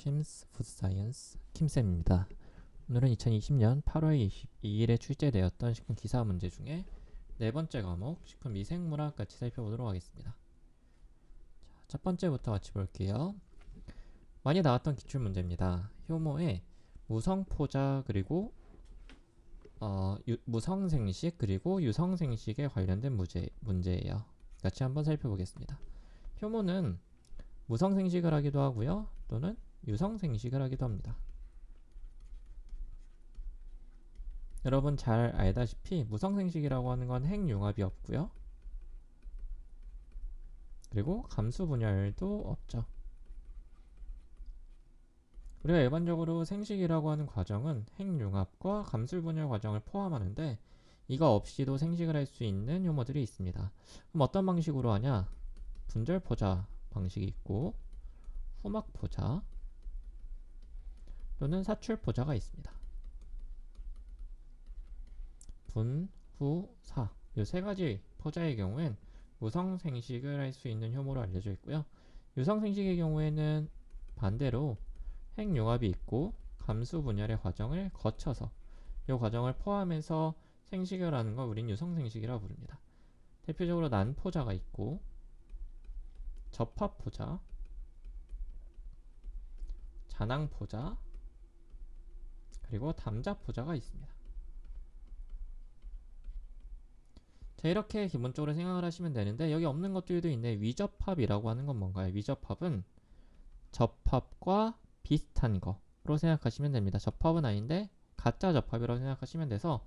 킴스 푸드사이언스 킴쌤입니다. 오늘은 2020년 8월 22일에 출제되었던 식품 기사 문제 중에 네 번째 과목 식품 미생물학 같이 살펴보도록 하겠습니다. 자, 첫 번째부터 같이 볼게요. 많이 나왔던 기출 문제입니다. 효모에 무성포자 그리고 무성생식 그리고 유성생식에 관련된 문제예요. 같이 한번 살펴보겠습니다. 효모는 무성생식을 하기도 하고요, 또는 유성생식을 하기도 합니다. 여러분 잘 알다시피 무성생식이라고 하는 건 핵융합이 없고요, 그리고 감수분열도 없죠. 우리가 일반적으로 생식이라고 하는 과정은 핵융합과 감수분열 과정을 포함하는데, 이거 없이도 생식을 할 수 있는 효모들이 있습니다. 그럼 어떤 방식으로 하냐? 분절포자 방식이 있고, 후막포자 또는 사출포자가 있습니다. 분, 후, 사, 이 세 가지 포자의 경우엔 무성생식을 할 수 있는 효모로 알려져 있고요. 유성생식의 경우에는 반대로 핵융합이 있고 감수분열의 과정을 거쳐서 이 과정을 포함해서 생식을 하는 걸 우린 유성생식이라고 부릅니다. 대표적으로 난포자가 있고 접합포자, 잔항포자, 그리고 담자포자가 있습니다. 자, 이렇게 기본적으로 생각을 하시면 되는데, 여기 없는 것들도 있네. 위접합이라고 하는 건 뭔가요? 위접합은 접합과 비슷한 거로 생각하시면 됩니다. 접합은 아닌데 가짜 접합이라고 생각하시면 돼서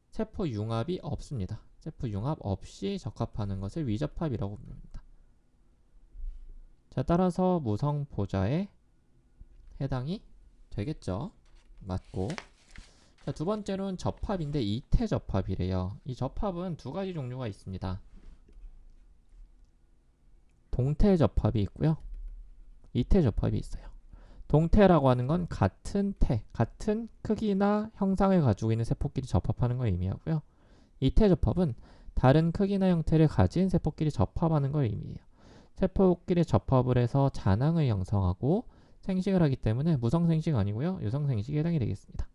세포 융합이 없습니다. 세포 융합 없이 적합하는 것을 위접합이라고 부릅니다. 자, 따라서 무성포자에 해당이 되겠죠. 맞고. 자, 두 번째로는 접합인데 이태접합이래요. 이 접합은 두 가지 종류가 있습니다. 동태접합이 있고요, 이태접합이 있어요. 동태라고 하는 건 같은 크기나 형상을 가지고 있는 세포끼리 접합하는 걸 의미하고요. 이태접합은 다른 크기나 형태를 가진 세포끼리 접합하는 걸 의미해요. 세포끼리 접합을 해서 잔항을 형성하고 생식을 하기 때문에 무성생식 아니고요, 유성생식에 해당이 되겠습니다.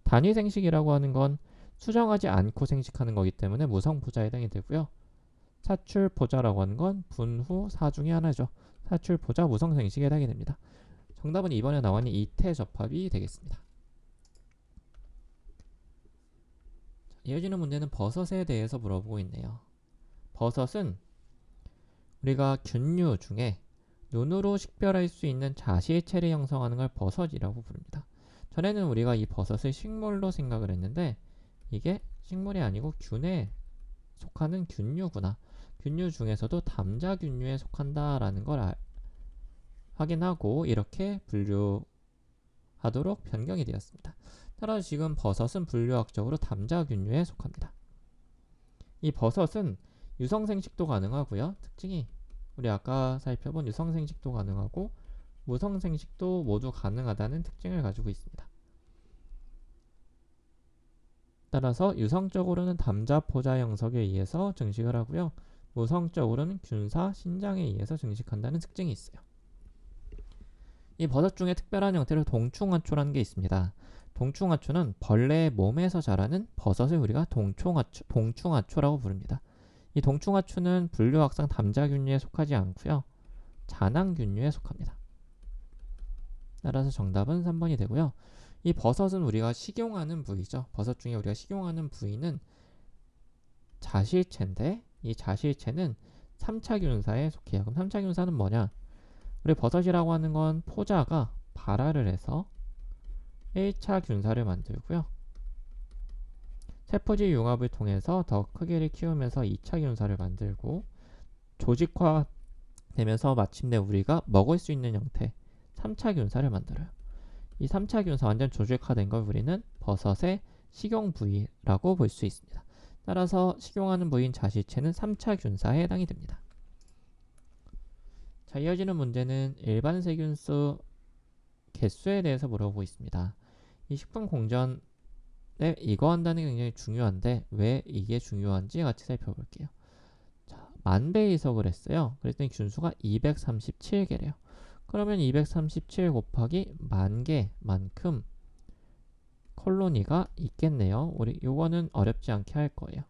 단위생식이라고 하는 건 수정하지 않고 생식하는 거기 때문에 무성포자에 해당이 되고요. 사출포자라고 하는 건 분후 사 중에 하나죠. 사출포자 무성생식에 해당이 됩니다. 정답은 이번에 나온 이태접합이 되겠습니다. 이어지는 문제는 버섯에 대해서 물어보고 있네요. 버섯은 우리가 균류 중에 눈으로 식별할 수 있는 자실체를 형성하는 걸 버섯이라고 부릅니다. 전에는 우리가 이 버섯을 식물로 생각을 했는데, 이게 식물이 아니고 균에 속하는 균류구나, 균류 중에서도 담자균류에 속한다라는 걸 확인하고 이렇게 분류하도록 변경이 되었습니다. 따라서 지금 버섯은 분류학적으로 담자균류에 속합니다. 이 버섯은 유성생식도 가능하고요, 특징이 우리 아까 살펴본 유성생식도 가능하고 무성생식도 모두 가능하다는 특징을 가지고 있습니다. 따라서 유성적으로는 담자포자 형성에 의해서 증식을 하고요, 무성적으로는 균사, 신장에 의해서 증식한다는 특징이 있어요. 이 버섯 중에 특별한 형태로 동충하초라는 게 있습니다. 동충하초는 벌레의 몸에서 자라는 버섯을 우리가 동충하초라고 부릅니다. 이 동충하초는 분류학상 담자균류에 속하지 않고요, 잔항균류에 속합니다. 따라서 정답은 3번이 되고요. 이 버섯은 우리가 식용하는 부위죠. 버섯 중에 우리가 식용하는 부위는 자실체인데, 이 자실체는 3차 균사에 속해요. 그럼 3차 균사는 뭐냐? 우리 버섯이라고 하는 건 포자가 발화를 해서 1차 균사를 만들고요, 세포질 융합을 통해서 더 크기를 키우면서 2차 균사를 만들고 조직화 되면서 마침내 우리가 먹을 수 있는 형태 3차 균사를 만들어요. 이 3차 균사 완전 조직화된 걸 우리는 버섯의 식용 부위라고 볼 수 있습니다. 따라서 식용하는 부위인 자실체는 3차 균사에 해당이 됩니다. 자, 이어지는 문제는 일반 세균수 개수에 대해서 물어보고 있습니다. 이 식품 공전에 이거 한다는 게 굉장히 중요한데, 왜 이게 중요한지 같이 살펴볼게요. 자, 10,000배 이석을 했어요. 그랬더니 균수가 237개래요. 그러면 237 곱하기 10,000개만큼 콜로니가 있겠네요. 우리 요거는 어렵지 않게 할 거예요.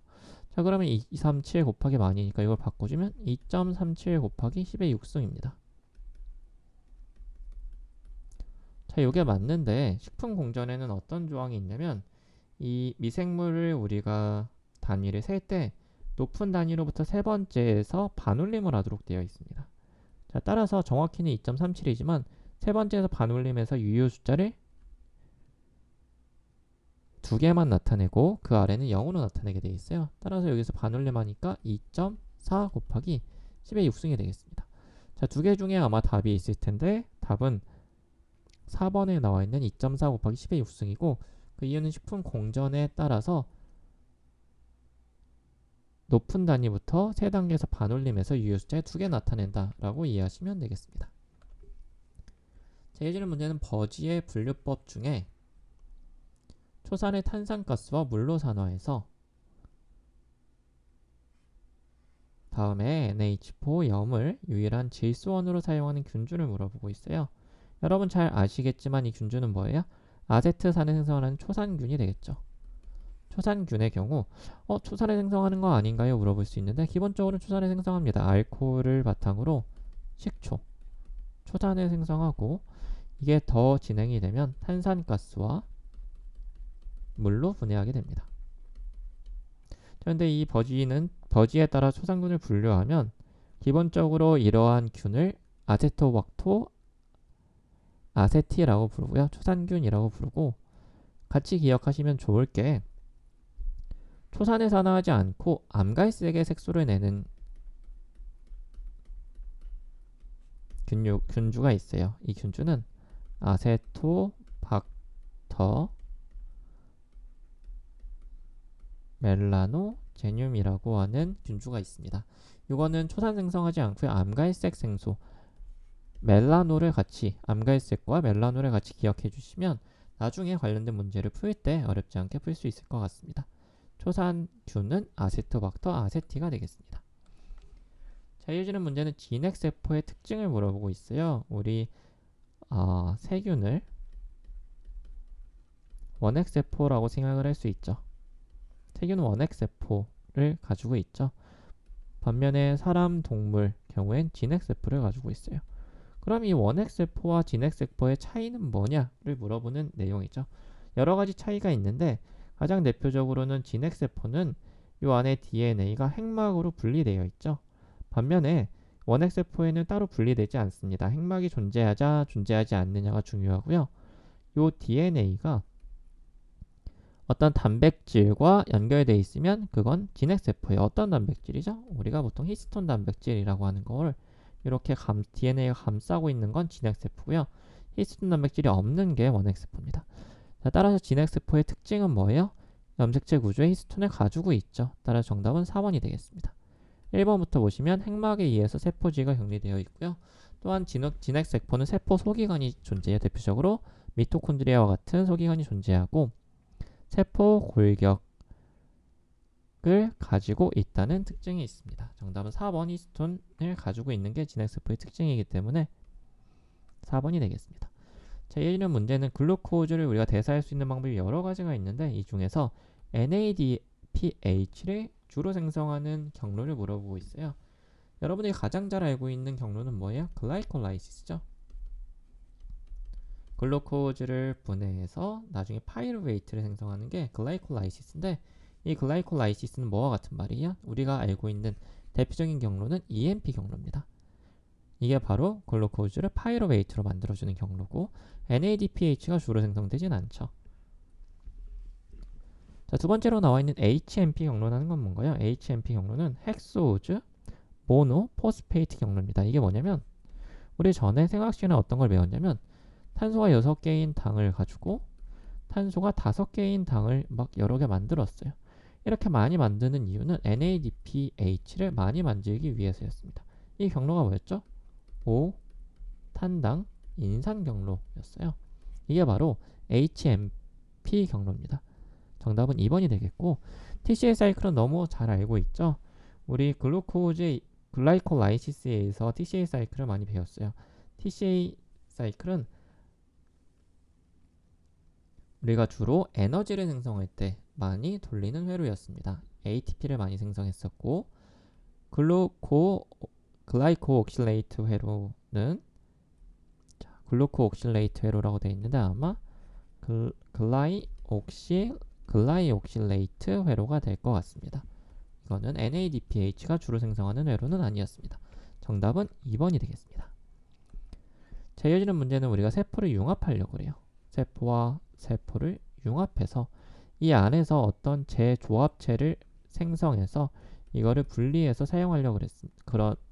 자, 그러면 237 곱하기 만이니까 이걸 바꿔주면 2.37 곱하기 10의 6승입니다. 자, 요게 맞는데 식품 공전에는 어떤 조항이 있냐면 이 미생물을 우리가 단위를 셀 때 높은 단위로부터 세 번째에서 반올림을 하도록 되어 있습니다. 자, 따라서 정확히는 2.37이지만 세 번째에서 반올림해서 유효 숫자를 두 개만 나타내고 그 아래는 0으로 나타내게 되어 있어요. 따라서 여기서 반올림하니까 2.4 곱하기 10의 6승이 되겠습니다. 자, 두 개 중에 아마 답이 있을 텐데 답은 4번에 나와 있는 2.4 곱하기 10의 6승이고 그 이유는 식품 공전에 따라서 높은 단위부터 세 단계에서 반올림해서 유효 숫자에 두 개 나타낸다 라고 이해하시면 되겠습니다. 자, 예제는 문제는 버지의 분류법 중에 초산의 탄산가스와 물로 산화해서 다음에 NH4 염을 유일한 질소원으로 사용하는 균주를 물어보고 있어요. 여러분 잘 아시겠지만 이 균주는 뭐예요? 아세트산을 생성하는 초산균이 되겠죠. 초산균의 경우 초산을 생성하는 거 아닌가요? 물어볼 수 있는데 기본적으로 초산을 생성합니다. 알코올을 바탕으로 식초, 초산을 생성하고 이게 더 진행이 되면 탄산가스와 물로 분해하게 됩니다. 그런데 이 버지에 따라 초산균을 분류하면 기본적으로 이러한 균을 아세토박토 아세티라고 부르고요. 초산균이라고 부르고 같이 기억하시면 좋을 게 초산에 산화하지 않고 암갈색의 색소를 내는 균주가 있어요. 이 균주는 아세토박터 멜라노제늄이라고 하는 균주가 있습니다. 이거는 초산 생성하지 않고요. 암갈색 생소 멜라노를 같이 암갈색과 멜라노를 같이 기억해 주시면 나중에 관련된 문제를 풀 때 어렵지 않게 풀 수 있을 것 같습니다. 초산균은 아세토박터 아세티가 되겠습니다. 자, 이어지는 문제는 진핵세포의 특징을 물어보고 있어요. 우리 세균을 원핵세포라고 생각을 할 수 있죠. 세균은 원핵세포를 가지고 있죠. 반면에 사람, 동물 경우엔 진핵세포를 가지고 있어요. 그럼 이 원핵세포와 진핵세포의 차이는 뭐냐를 물어보는 내용이죠. 여러 가지 차이가 있는데 가장 대표적으로는 진핵세포는 이 안에 DNA가 핵막으로 분리되어 있죠. 반면에 원핵세포에는 따로 분리되지 않습니다. 핵막이 존재하지 않느냐가 중요하고요. 이 DNA가 어떤 단백질과 연결되어 있으면 그건 진핵세포의 어떤 단백질이죠? 우리가 보통 히스톤 단백질이라고 하는 걸 이렇게 DNA가 감싸고 있는 건 진핵세포고요. 히스톤 단백질이 없는 게 원핵세포입니다. 자, 따라서 진핵세포의 특징은 뭐예요? 염색체 구조에 히스톤을 가지고 있죠. 따라서 정답은 4번이 되겠습니다. 1번부터 보시면 핵막에 의해서 세포지가 격리되어 있고요. 또한 진핵세포는 세포 소기관이 존재해요. 대표적으로 미토콘드리아와 같은 소기관이 존재하고 세포 골격을 가지고 있다는 특징이 있습니다. 정답은 4번 히스톤을 가지고 있는 게 진핵세포의 특징이기 때문에 4번이 되겠습니다. 자, 이런 문제는 글루코즈를 우리가 대사할 수 있는 방법이 여러 가지가 있는데 이 중에서 NADPH를 주로 생성하는 경로를 물어보고 있어요. 여러분이 가장 잘 알고 있는 경로는 뭐예요? 글라이콜라이시스죠. 글루코즈를 분해해서 나중에 파이루베이트를 생성하는 게 글라이콜라이시스인데 이 글라이콜라이시스는 뭐와 같은 말이에요? 우리가 알고 있는 대표적인 경로는 EMP 경로입니다. 이게 바로 글루코즈를 파이루베이트로 만들어주는 경로고 NADPH가 주로 생성되진 않죠. 자, 두 번째로 나와 있는 HMP 경로라는 건 뭔가요? HMP 경로는 헥소우즈 모노 포스페이트 경로입니다. 이게 뭐냐면 우리 전에 생학 시간에 어떤 걸 배웠냐면 탄소가 6개인 당을 가지고 탄소가 5개인 당을 막 여러 개 만들었어요. 이렇게 많이 만드는 이유는 NADPH를 많이 만들기 위해서였습니다. 이 경로가 뭐였죠? 5 탄당 인산 경로였어요. 이게 바로 HMP 경로입니다. 정답은 2번이 되겠고 TCA 사이클은 너무 잘 알고 있죠. 우리 글루코즈 글라이콜라이시스에서 TCA 사이클을 많이 배웠어요. TCA 사이클은 우리가 주로 에너지를 생성할 때 많이 돌리는 회로였습니다. ATP를 많이 생성했었고, 글라이코옥실레이트 회로는 글루코옥실레이트 회로라고 되어 있는데 아마 글라이옥실레이트 회로가 될 것 같습니다. 이거는 NADPH가 주로 생성하는 회로는 아니었습니다. 정답은 2번이 되겠습니다. 자, 이어지는 문제는 우리가 세포를 융합하려고 해요. 세포와 세포를 융합해서 이 안에서 어떤 재조합체를 생성해서 이거를 분리해서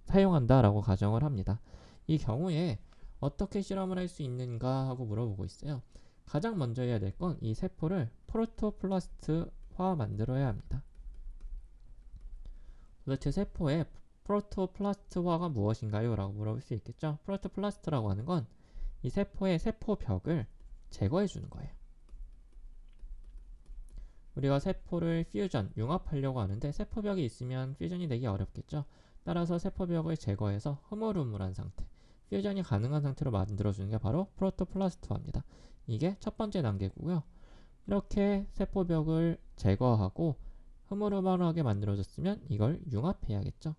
사용한다라고 가정을 합니다. 이 경우에 어떻게 실험을 할 수 있는가 하고 물어보고 있어요. 가장 먼저 해야 될 건 이 세포를 프로토플라스트화 만들어야 합니다. 도대체 세포의 프로토플라스트화가 무엇인가요? 라고 물어볼 수 있겠죠. 프로토플라스트라고 하는 건 이 세포의 세포벽을 제거해 주는 거예요. 우리가 세포를 퓨전, 융합하려고 하는데 세포벽이 있으면 퓨전이 되기 어렵겠죠. 따라서 세포벽을 제거해서 흐물흐물한 상태, 퓨전이 가능한 상태로 만들어주는 게 바로 프로토플라스트화입니다. 이게 첫 번째 단계고요. 이렇게 세포벽을 제거하고 흐물흐물하게 만들어졌으면 이걸 융합해야겠죠.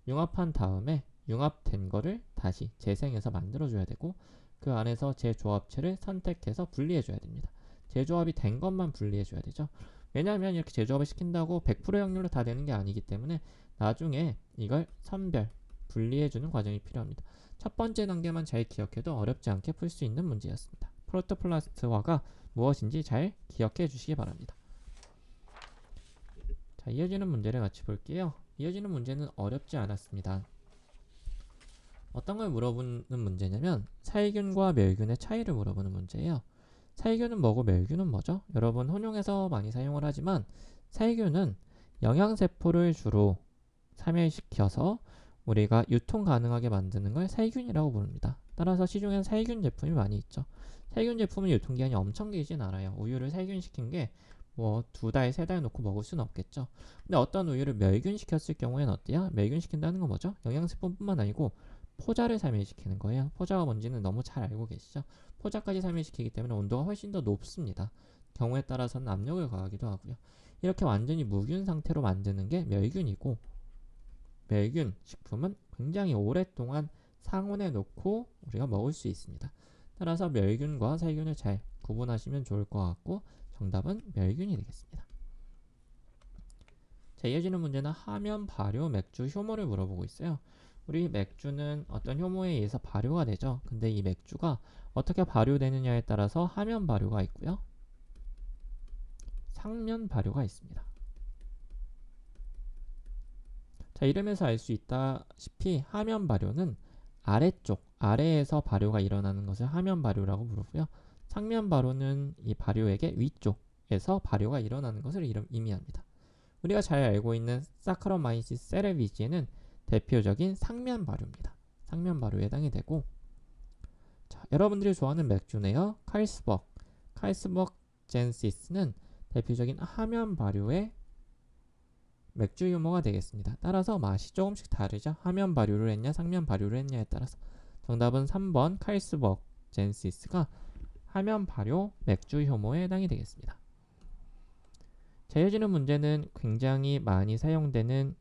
융합한 다음에 융합된 거를 다시 재생해서 만들어줘야 되고 그 안에서 재조합체를 선택해서 분리해줘야 됩니다. 재조합이 된 것만 분리해줘야 되죠. 왜냐하면 이렇게 재조합을 시킨다고 100% 확률로 다 되는 게 아니기 때문에 나중에 이걸 선별, 분리해주는 과정이 필요합니다. 첫 번째 단계만 잘 기억해도 어렵지 않게 풀 수 있는 문제였습니다. 프로토플라스트화가 무엇인지 잘 기억해 주시기 바랍니다. 자, 이어지는 문제를 같이 볼게요. 이어지는 문제는 어렵지 않았습니다. 어떤 걸 물어보는 문제냐면 살균과 멸균의 차이를 물어보는 문제예요. 살균은 뭐고 멸균은 뭐죠? 여러분 혼용해서 많이 사용을 하지만 살균은 영양세포를 주로 사멸시켜서 우리가 유통 가능하게 만드는 걸 살균이라고 부릅니다. 따라서 시중엔 살균 제품이 많이 있죠. 살균 제품은 유통기한이 엄청 길진 않아요. 우유를 살균시킨 게 뭐 2달, 3달 놓고 먹을 수는 없겠죠. 근데 어떤 우유를 멸균시켰을 경우에는 어때요? 멸균시킨다는 건 뭐죠? 영양세포뿐만 아니고 포자를 사멸시키는 거예요. 포자가 뭔지는 너무 잘 알고 계시죠? 포자까지 사멸시키기 때문에 온도가 훨씬 더 높습니다. 경우에 따라서는 압력을 가하기도 하고요. 이렇게 완전히 무균 상태로 만드는 게 멸균이고, 멸균 식품은 굉장히 오랫동안 상온에 놓고 우리가 먹을 수 있습니다. 따라서 멸균과 살균을 잘 구분하시면 좋을 것 같고 정답은 멸균이 되겠습니다. 자, 이어지는 문제는 하면 발효 맥주 효모를 물어보고 있어요. 우리 맥주는 어떤 효모에 의해서 발효가 되죠. 근데 이 맥주가 어떻게 발효되느냐에 따라서 하면 발효가 있고요. 상면 발효가 있습니다. 자, 이름에서 알 수 있다시피 하면 발효는 아래쪽, 아래에서 발효가 일어나는 것을 하면 발효라고 부르고요. 상면 발효는 이 발효액의 위쪽에서 발효가 일어나는 것을 의미합니다. 우리가 잘 알고 있는 사카로마이시스 세레비지에는 대표적인 상면 발효입니다. 상면 발효에 해당이 되고, 자, 여러분들이 좋아하는 맥주네요. 칼스버그 젠시스는 대표적인 하면 발효의 맥주 효모가 되겠습니다. 따라서 맛이 조금씩 다르죠. 하면 발효를 했냐 상면 발효를 했냐에 따라서 정답은 3번 칼스버그 젠시스가 하면 발효 맥주 효모에 해당이 되겠습니다. 자, 이어지는 문제는 굉장히 많이 사용되는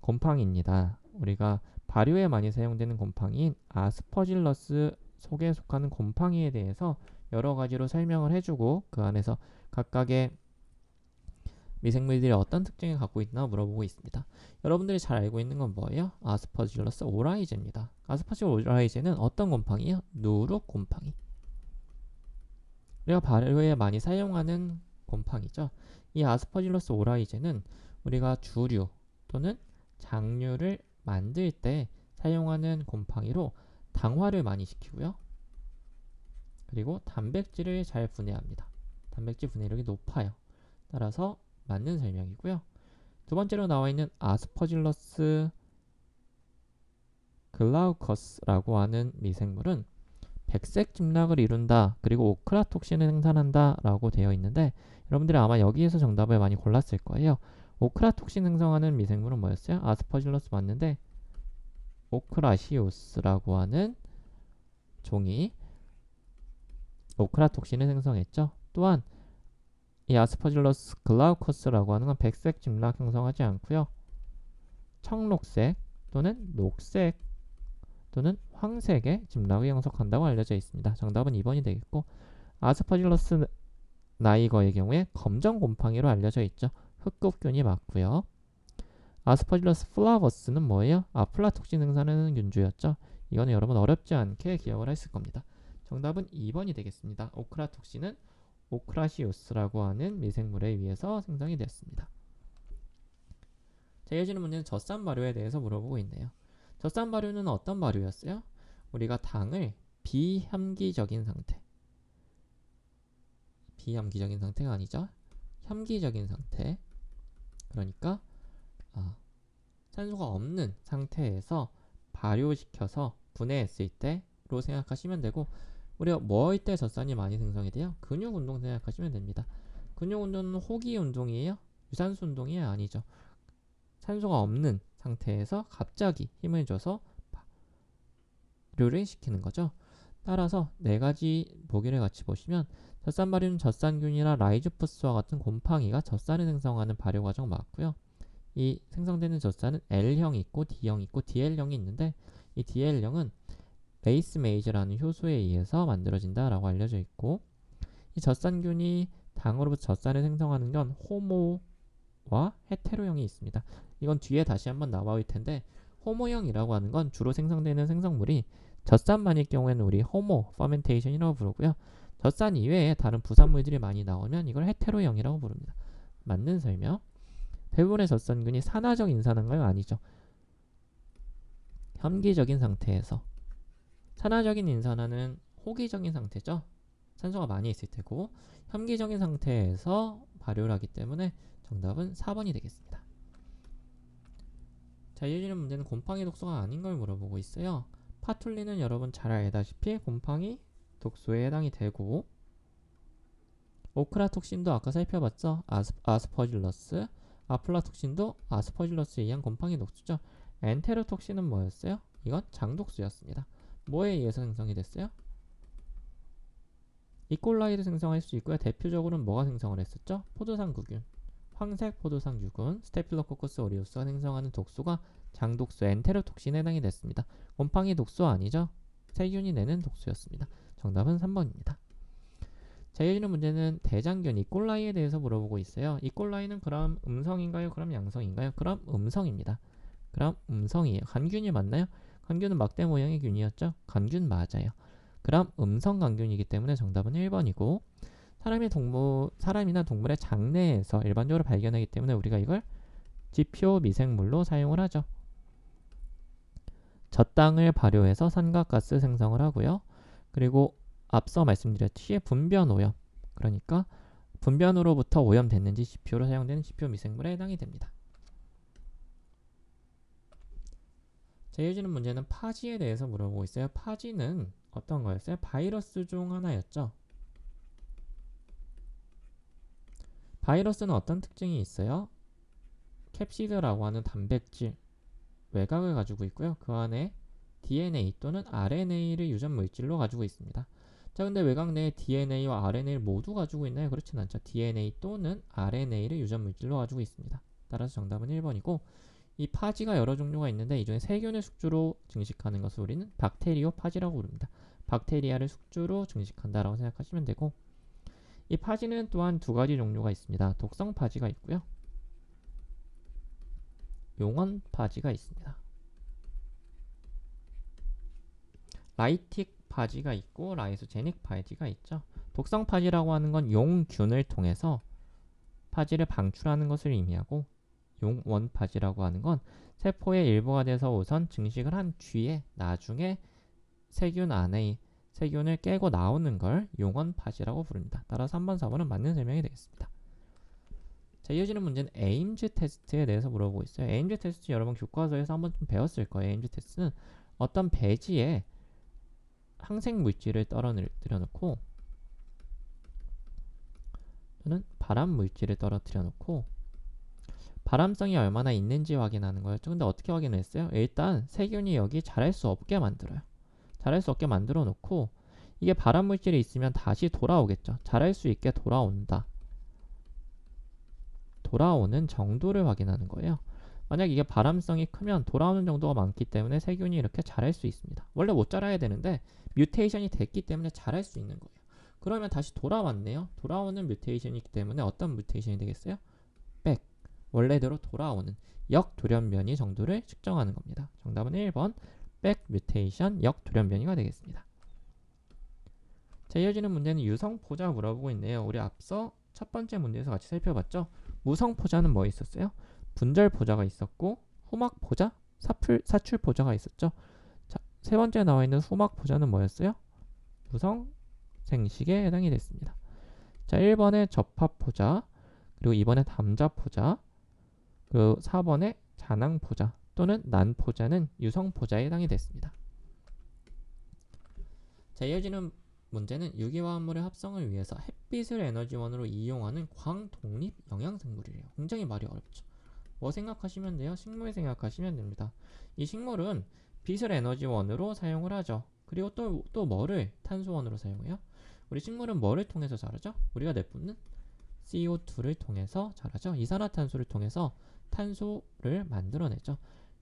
곰팡이입니다. 우리가 발효에 많이 사용되는 곰팡이인 아스퍼질러스 속에 속하는 곰팡이에 대해서 여러 가지로 설명을 해주고 그 안에서 각각의 미생물들이 어떤 특징을 갖고 있나 물어보고 있습니다. 여러분들이 잘 알고 있는 건 뭐예요? 아스퍼질러스 오라이제입니다. 아스퍼질러스 오라이제는 어떤 곰팡이요? 누룩 곰팡이. 우리가 발효에 많이 사용하는 곰팡이죠. 이 아스퍼질러스 오라이제는 우리가 주류 또는 장류를 만들 때 사용하는 곰팡이로 당화를 많이 시키고요. 그리고 단백질을 잘 분해합니다. 단백질 분해력이 높아요. 따라서 맞는 설명이고요. 두 번째로 나와 있는 아스퍼질러스 글라우커스라고 하는 미생물은 백색 집락을 이룬다. 그리고 오크라톡신을 생산한다 라고 되어 있는데 여러분들이 아마 여기에서 정답을 많이 골랐을 거예요. 오크라톡신 생성하는 미생물은 뭐였어요? 아스퍼질러스 맞는데 오크라시오스라고 하는 종이 오크라톡신을 생성했죠. 또한 이 아스퍼질러스 글라우커스라고 하는 건 백색 집락 형성하지 않고요. 청록색 또는 녹색 또는 황색의 집락을 형성한다고 알려져 있습니다. 정답은 2번이 되겠고, 아스퍼질러스 나이거의 경우에 검정 곰팡이로 알려져 있죠. 흑급균이 맞고요. 아스퍼질러스 플라버스는 뭐예요? 아플라톡신 생산하는 균주였죠. 이거는 여러분 어렵지 않게 기억을 했을 겁니다. 정답은 2번이 되겠습니다. 오크라톡신은 오크라시오스라고 하는 미생물에 의해서 생성이 되었습니다. 자, 이어지는 문제는 젖산 발효에 대해서 물어보고 있네요. 젖산 발효는 어떤 발효였어요? 우리가 당을 비혐기적인 상태가 아니죠. 혐기적인 상태. 그러니까 산소가 없는 상태에서 발효시켜서 분해했을 때로 생각하시면 되고, 우리가 뭐할 때 젖산이 많이 생성이 돼요? 근육 운동 생각하시면 됩니다. 근육 운동은 호기 운동이에요? 유산소 운동이에요? 아니죠. 산소가 없는 상태에서 갑자기 힘을 줘서 발효를 시키는 거죠. 따라서 네 가지 보기를 같이 보시면 젖산 발효는 젖산균이나 라이조프스와 같은 곰팡이가 젖산을 생성하는 발효 과정 맞고요. 이 생성되는 젖산은 L형이 있고 D형이 있고 DL형이 있는데, 이 DL형은 베이스 메이즈라는 효소에 의해서 만들어진다라고 알려져 있고, 이 젖산균이 당으로부터 젖산을 생성하는 건 호모와 헤테로형이 있습니다. 이건 뒤에 다시 한번 나와올 텐데, 호모형이라고 하는 건 주로 생성되는 생성물이 젖산만일 경우에는 우리 호모 퍼멘테이션이라고 부르고요. 젖산 이외에 다른 부산물들이 많이 나오면 이걸 헤테로형이라고 부릅니다. 맞는 설명. 대부분의 젖산균이 산화적 인산화인가요? 아니죠. 혐기적인 상태에서. 산화적인 인산화는 호기적인 상태죠. 산소가 많이 있을 테고, 혐기적인 상태에서 발효를 하기 때문에 정답은 4번이 되겠습니다. 자, 이어지는 문제는 곰팡이 독소가 아닌 걸 물어보고 있어요. 파툴린은 여러분 잘 알다시피 곰팡이 독소에 해당이 되고, 오크라톡신도 아까 살펴봤죠. 아스퍼질러스, 아플라톡신도 아스퍼질러스에 의한 곰팡이 독소죠. 엔테로톡신은 뭐였어요? 이건 장독소였습니다. 뭐에 의해서 생성이 됐어요? 이콜라이를 생성할 수 있고요. 대표적으로는 뭐가 생성을 했었죠? 포도상구균, 황색 포도상유군, 스테필로코커스 오리우스가 생성하는 독소가 장독소 엔테로톡신에 해당이 됐습니다. 곰팡이 독소 아니죠? 세균이 내는 독소였습니다. 정답은 3번입니다. 자, 이어지는 문제는 대장균 이콜라이에 대해서 물어보고 있어요. 이콜라이는 그럼 음성인가요? 그럼 양성인가요? 그럼 음성입니다. 그럼 음성이에요. 간균이 맞나요? 간균은 막대 모양의 균이었죠? 간균 맞아요. 그럼 음성 간균이기 때문에 정답은 1번이고, 사람이나 동물의 장내에서 일반적으로 발견하기 때문에 우리가 이걸 지표 미생물로 사용을 하죠. 젖당을 발효해서 산화가스 생성을 하고요. 그리고 앞서 말씀드렸듯이 분변 오염, 그러니까 분변으로부터 오염됐는지 지표로 사용되는 지표 미생물에 해당이 됩니다. 자, 이어지는 문제는 파지에 대해서 물어보고 있어요. 파지는 어떤 거였어요? 바이러스 중 하나였죠. 바이러스는 어떤 특징이 있어요? 캡시드라고 하는 단백질 외곽을 가지고 있고요. 그 안에 DNA 또는 RNA를 유전 물질로 가지고 있습니다. 자, 근데 외곽 내에 DNA와 RNA를 모두 가지고 있나요? 그렇진 않죠. DNA 또는 RNA를 유전 물질로 가지고 있습니다. 따라서 정답은 1번이고, 이 파지가 여러 종류가 있는데 이 중에 세균을 숙주로 증식하는 것을 우리는 박테리오 파지라고 부릅니다. 박테리아를 숙주로 증식한다라고 생각하시면 되고, 이 파지는 또한 두 가지 종류가 있습니다. 독성 파지가 있고요. 용원 파지가 있습니다. 라이틱 파지가 있고 라이소제닉 파지가 있죠. 독성 파지라고 하는 건 용균을 통해서 파지를 방출하는 것을 의미하고, 용원 파지라고 하는 건 세포의 일부가 돼서 우선 증식을 한 뒤에 나중에 세균을 깨고 나오는 걸 용원 파지라고 부릅니다. 따라서 3번, 4번은 맞는 설명이 되겠습니다. 자, 이어지는 문제는 에임즈 테스트에 대해서 물어보고 있어요. 에임즈 테스트 여러분 교과서에서 한번 좀 배웠을 거예요. 에임즈 테스트는 어떤 배지에 항생 물질을 떨어뜨려 놓고 또는 발암 물질을 떨어뜨려 놓고 발암성이 얼마나 있는지 확인하는 거였죠. 근데 어떻게 확인했어요? 일단 세균이 여기 자랄 수 없게 만들어요. 자랄 수 없게 만들어 놓고 이게 발암 물질이 있으면 다시 돌아오겠죠. 자랄 수 있게 돌아온다. 돌아오는 정도를 확인하는 거예요. 만약 이게 발암성이 크면 돌아오는 정도가 많기 때문에 세균이 이렇게 자랄 수 있습니다. 원래 못 자라야 되는데 뮤테이션이 됐기 때문에 자랄 수 있는 거예요. 그러면 다시 돌아왔네요. 돌아오는 뮤테이션이기 때문에 어떤 뮤테이션이 되겠어요? 백. 원래대로 돌아오는 역돌연변이 정도를 측정하는 겁니다. 정답은 1번 백 뮤테이션 역돌연변이가 되겠습니다. 자, 이어지는 문제는 유성포자 물어보고 있네요. 우리 앞서 첫 번째 문제에서 같이 살펴봤죠. 무성포자는 뭐 있었어요? 분절포자가 있었고 후막포자, 사출포자가 있었죠. 자, 세 번째 나와 있는 후막포자는 뭐였어요? 무성생식에 해당이 됐습니다. 자, 1번에 접합포자, 그리고 2번에 담자포자, 그리고 4번에 잔항포자 또는 난포자는 유성포자에 해당이 됐습니다. 자, 이어지는 문제는 유기화합물의 합성을 위해서 햇빛을 에너지원으로 이용하는 광독립 영양생물이래요. 굉장히 말이 어렵죠. 뭐 생각하시면 돼요? 식물 생각하시면 됩니다. 이 식물은 빛을 에너지원으로 사용을 하죠. 그리고 또 뭐를 탄소원으로 사용해요? 우리 식물은 뭐를 통해서 자라죠? 우리가 내뿜는 CO2를 통해서 자라죠. 이산화탄소를 통해서 탄소를 만들어내죠.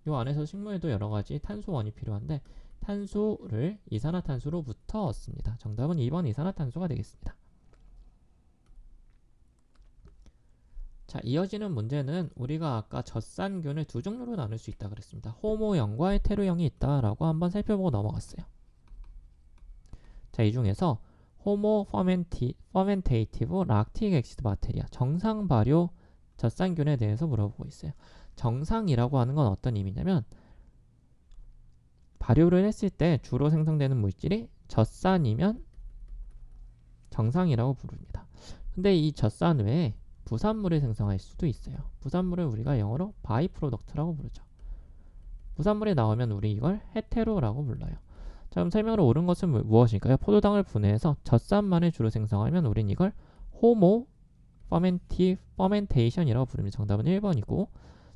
이 안에서 식물에도 여러가지 탄소원이 필요한데 탄소를 이산화탄소로부터 얻습니다. 정답은 2번 이산화탄소가 되겠습니다. 자, 이어지는 문제는 우리가 아까 젖산균을 두 종류로 나눌 수 있다 그랬습니다. 호모형과 헤테로형이 있다라고 한번 살펴보고 넘어갔어요. 자, 이 중에서 호모 퍼멘테이티브 락틱 엑시드 바테리아 정상 발효 젖산균에 대해서 물어보고 있어요. 정상이라고 하는 건 어떤 의미냐면 발효를 했을 때 주로 생성되는 물질이 젖산이면 정상이라고 부릅니다. 근데 이 젖산 외에 부산물을 생성할 수도 있어요. 부산물을 우리가 영어로 바이 프로덕트라고 부르죠. 부산물이 나오면 우리 이걸 헤테로라고 불러요. 자, 그럼 설명을 옳은 것은 무엇일까요? 포도당을 분해해서 젖산만을 주로 생성하면 우린 이걸 호모 퍼멘테이션이라고 부릅니다. 정답은 1번이고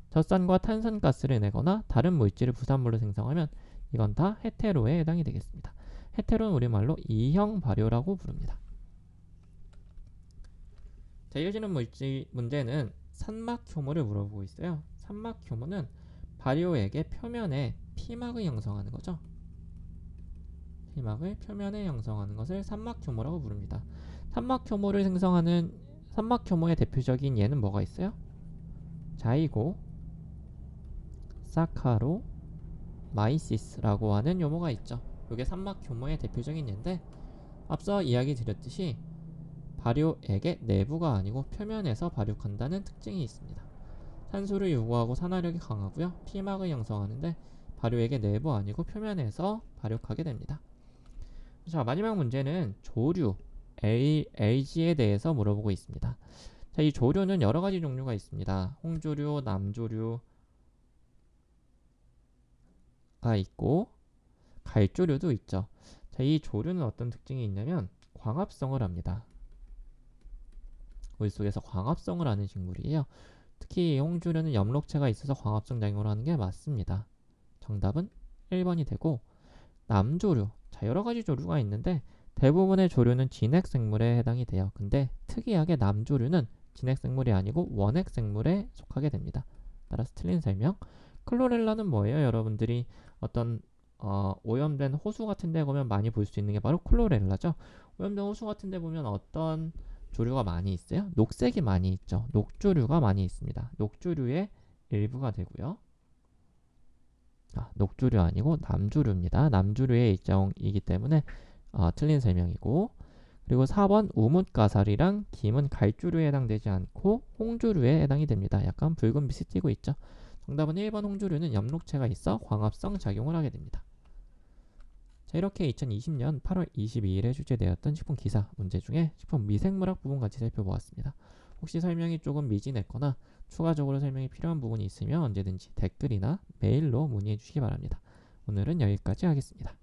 젖산과 탄산가스를 내거나 다른 물질을 부산물로 생성하면 이건 다 헤테로에 해당이 되겠습니다. 헤테로는 우리말로 이형 발효라고 부릅니다. 자, 이어지는 문제는 산막효모를 물어보고 있어요. 산막효모는 발효액의 표면에 피막을 형성하는 거죠. 피막을 표면에 형성하는 것을 산막효모라고 부릅니다. 산막효모를 생성하는 산막효모의 대표적인 예는 뭐가 있어요? 자이고, 사카로, 마이시스라고 하는 효모가 있죠. 이게 산막효모의 대표적인 예인데 앞서 이야기 드렸듯이 발효액의 내부가 아니고 표면에서 발육한다는 특징이 있습니다. 산소를 요구하고 산화력이 강하고요. 피막을 형성하는데 발효액의 내부 아니고 표면에서 발육하게 됩니다. 자, 마지막 문제는 조류 LG에 대해서 물어보고 있습니다. 자, 이 조류는 여러 가지 종류가 있습니다. 홍조류, 남조류가 있고 갈조류도 있죠. 자, 이 조류는 어떤 특징이 있냐면 광합성을 합니다. 물속에서 광합성을 하는 식물이에요. 특히 홍조류는 엽록체가 있어서 광합성 작용을 하는 게 맞습니다. 정답은 1번이 되고 남조류, 자, 여러 가지 조류가 있는데 대부분의 조류는 진핵생물에 해당이 돼요. 근데 특이하게 남조류는 진핵생물이 아니고 원핵생물에 속하게 됩니다. 따라서 틀린 설명. 클로렐라는 뭐예요? 여러분들이 어떤 오염된 호수 같은 데 보면 많이 볼 수 있는 게 바로 클로렐라죠. 오염된 호수 같은 데 보면 어떤 조류가 많이 있어요? 녹색이 많이 있죠. 녹조류가 많이 있습니다. 녹조류의 일부가 되고요. 녹조류 아니고 남조류입니다. 남조류의 일종이기 때문에 틀린 설명이고, 그리고 4번 우뭇가사리랑 김은 갈조류에 해당되지 않고 홍조류에 해당이 됩니다. 약간 붉은 빛이 띄고 있죠. 정답은 1번 홍조류는 엽록체가 있어 광합성 작용을 하게 됩니다. 자, 이렇게 2020년 8월 22일에 출제되었던 식품 기사 문제 중에 식품 미생물학 부분 같이 살펴보았습니다. 혹시 설명이 조금 미진했거나 추가적으로 설명이 필요한 부분이 있으면 언제든지 댓글이나 메일로 문의해 주시기 바랍니다. 오늘은 여기까지 하겠습니다.